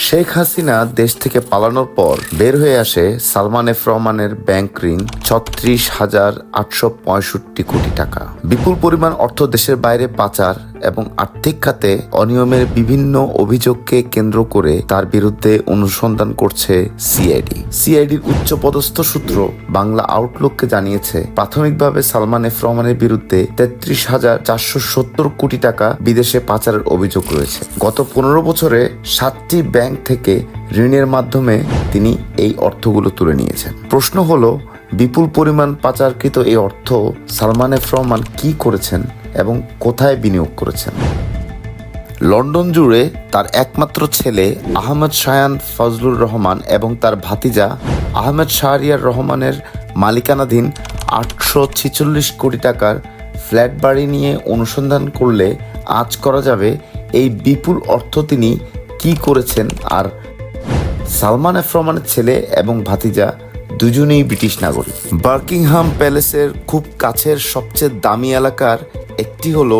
শেখ হাসিনা দেশ থেকে পালানোর পর বের হয়ে আসে সালমান এফ রহমানের ব্যাংক ঋণ ৩৬,৮৬৫ কোটি টাকা। বিপুল পরিমাণ অর্থ দেশের বাইরে পাচার এবং আর্থিক খাতে অনিয়মের বিভিন্ন অভিযোগকে কেন্দ্র করে তার বিরুদ্ধে অনুসন্ধান করছে সিআইডির উচ্চপদস্থ সূত্র বাংলা আউটলুককে জানিয়েছে, প্রাথমিকভাবে সালমান এফ রহমানের বিরুদ্ধে ৩৩,৪৭০ কোটি টাকা বিদেশে পাচারের অভিযোগ রয়েছে। গত ১৫ বছরে ৭টি ব্যাংক থেকে ঋণের মাধ্যমে তিনি এই অর্থগুলো তুলে নিয়েছেন। প্রশ্ন হলো, বিপুল পরিমাণ পাচারকৃত এই অর্থ সালমান এফ রহমান কি করেছেন এবং কোথায় বিনিয়োগ করেছেন? লন্ডন জুড়ে তার একমাত্র ছেলে আহমেদ শায়ান ফজলুর রহমান এবং তার ভাতিজা আহমেদ শাহরিয়ার রহমানের মালিকানাধীন ৮৪৬ কোটি টাকার ফ্ল্যাট বাড়ি নিয়ে অনুসন্ধান করলে আঁচ করা যাবে এই বিপুল অর্থ তিনি কি করেছেন। আর সালমান এফ রহমানের ছেলে এবং ভাতিজা দুজনেই ব্রিটিশ নাগরিক। বার্কিংহাম প্যালেসের খুব কাছের সবচেয়ে দামি এলাকার একটি হলো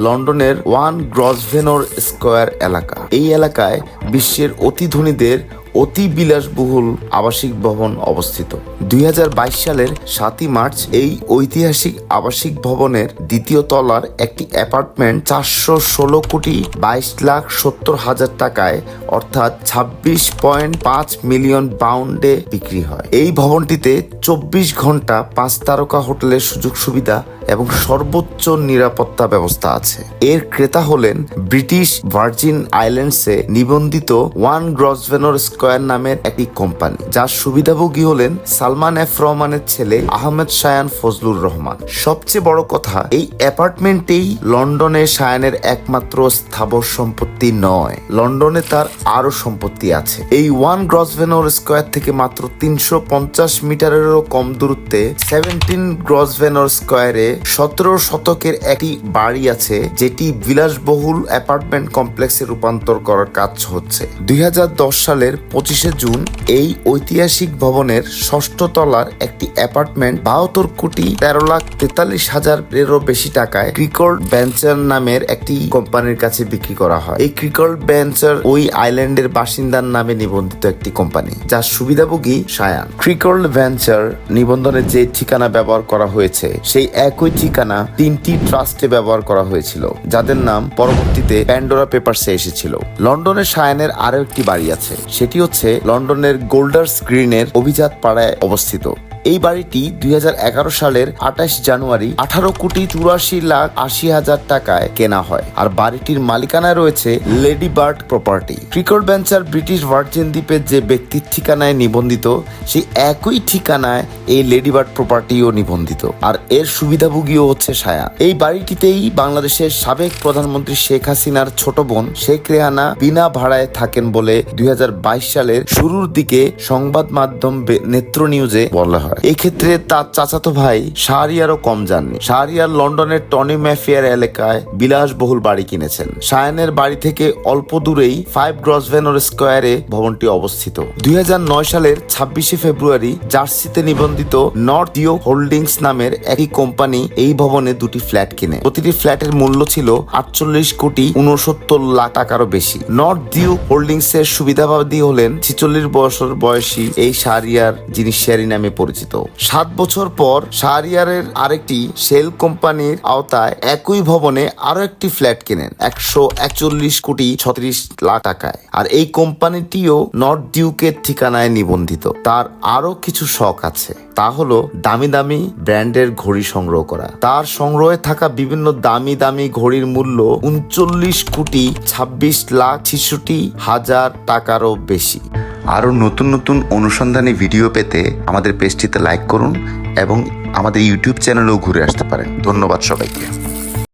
লন্ডনের 1 গ্রসভেনর স্কয়ার এলাকা। এই এলাকায় বিশ্বের অতি ধনীদের অতি বিলাসবহুল আবাসিক ভবন অবস্থিত। ২০২২ সালের ৭ই মার্চ এই ঐতিহাসিক আবাসিক ভবনের দ্বিতীয় তলার একটি অ্যাপার্টমেন্ট ৪১৬ কোটি ২২,৭০,০০০ টাকায় অর্থাৎ ২৬.৫ মিলিয়ন পাউন্ডে বিক্রি হয়। এই ভবনটিতে ২৪ ঘন্টা ৫ তারকা হোটেলের সুযোগ সুবিধা এবং সর্বোচ্চ নিরাপত্তা ব্যবস্থা আছে। এর ক্রেতা হলেন ব্রিটিশ ভার্জিন আইল্যান্ডসে নিবন্ধিত 1 গ্রসভেনর স্কয়ার নামের একটি কোম্পানি, যার সুবিধাভোগী হলেন সালমান এফ রহমানের ছেলে আহমেদ শায়ান ফজলুর রহমান। সবচেয়ে বড় কথা, এই অ্যাপার্টমেন্টেই লন্ডনে শায়ানের একমাত্র স্থাবর সম্পত্তি নয়, লন্ডনে তার আরো সম্পত্তি আছে। এই 1 গ্রসভেনর স্কয়ার থেকে মাত্র ৩৫০ মিটারেরও কম দূরত্বে 17 গ্রসভেনর স্কয়ারে ১৭ শতকের একটি বাড়ি আছে, যেটি বিলাসবহুল অ্যাপার্টমেন্ট কমপ্লেক্সে রূপান্তর করার কাজ হচ্ছে। ২০১০ সালের ২৫শে জুন এই ঐতিহাসিক ভবনের ৬ষ্ঠ তলার একটি অ্যাপার্টমেন্ট ৭২ কোটি ১৩,৪৩,০০০-এরও বেশি টাকায় ক্রিকল্ড ভেঞ্চার নামের একটি কোম্পানির কাছে বিক্রি করা হয়। এই ক্রিকল্ড ভেঞ্চার ওই আইল্যান্ডের বাসিন্দার নামে নিবন্ধিত একটি কোম্পানি, যার সুবিধাভোগী শায়ান। ক্রিকল্ড ভেঞ্চার নিবন্ধনে যে ঠিকানা ব্যবহার করা হয়েছে সেই একই ঠিকানা ৩টি ট্রাস্টে ব্যবহার করা হয়েছিল, যাদের নাম পরবর্তীতে প্যান্ডোরা পেপারসে এসেছিল। লন্ডনে শায়ানের আরো একটি বাড়ি আছে, সেটি হচ্ছে লন্ডনের গোল্ডার্স গ্রিনের অভিজাত পাড়ায় অবস্থিত। এই বাড়িটি ২০১১ সালের ২৮ জানুয়ারি ১৮ কোটি ৮৪,৮০,০০০ টাকায় কেনা হয়, আর বাড়িটির মালিকানায় রয়েছে লেডি বার্ড প্রপার্টি। ক্রিকল্ড ভেঞ্চার ব্রিটিশ ভার্জিন দ্বীপের যে ব্যক্তির ঠিকানায় নিবন্ধিত, সেই একই ঠিকানায় এই লেডি বার্ড প্রপার্টিও নিবন্ধিত, আর এর সুবিধাভোগীও হচ্ছে শায়ান। এই বাড়িটিতেই বাংলাদেশের সাবেক প্রধানমন্ত্রী শেখ হাসিনার ছোট বোন শেখ রেহানা বিনা ভাড়ায় থাকেন বলে ২০২২ সালের শুরুর দিকে সংবাদ মাধ্যম নেত্র নিউজে বলা হয়। এই ক্ষেত্রে তার চাচাতো ভাই শাহরিয়ারও কম যাননি। শাহরিয়ার লন্ডনের টনি ম্যাফেয়ার এলাকায় বিলাসবহুল বাড়ি কিনেছেন। শায়ানের বাড়ি থেকে অল্প দূরেই 5 গ্রসভেনর স্কয়ারে ভবনটি অবস্থিত। ২০০৯ সালের ২৬শে ফেব্রুয়ারি জার্সিতে নিবন্ধিত নর্থ ডিউ হোল্ডিংস নামের একটি কোম্পানি এই ভবনে 2টি ফ্ল্যাট কিনে। প্রতিটি ফ্ল্যাটের মূল্য ছিল ৪৮ কোটি ৬৯ লাখ টাকারও বেশি। নর্থ ডিউ হোল্ডিংস এর সুবিধাবাদী হলেন ৪৬ বছর বয়সী এই শাহরিয়ার, যিনি শেরি নামে পরিচিত। ৭ বছর পর শাহরিয়ারের আরেকটি শেল কোম্পানির আওতায় একই ভবনে আরো একটি ফ্ল্যাট কেনেন ১৪১ কোটি ৩৬ লাখ টাকায়, আর এই কোম্পানিটিও নর্থ ডিউকের ঠিকানায় নিবন্ধিত। তার আরো কিছু শখ আছে, তা হলো দামি দামি ব্র্যান্ডের ঘড়ি সংগ্রহ করা। তার সংগ্রহে থাকা বিভিন্ন দামি দামি ঘড়ির মূল্য ৩৯ কোটি ২৬,৬৬,০০০ টাকারও বেশি। আরও নতুন নতুন অনুসন্ধানী ভিডিও পেতে আমাদের পেজটিতে লাইক করুন এবং আমাদের ইউটিউব চ্যানেলেও ঘুরে আসতে পারেন। ধন্যবাদ সবাইকে।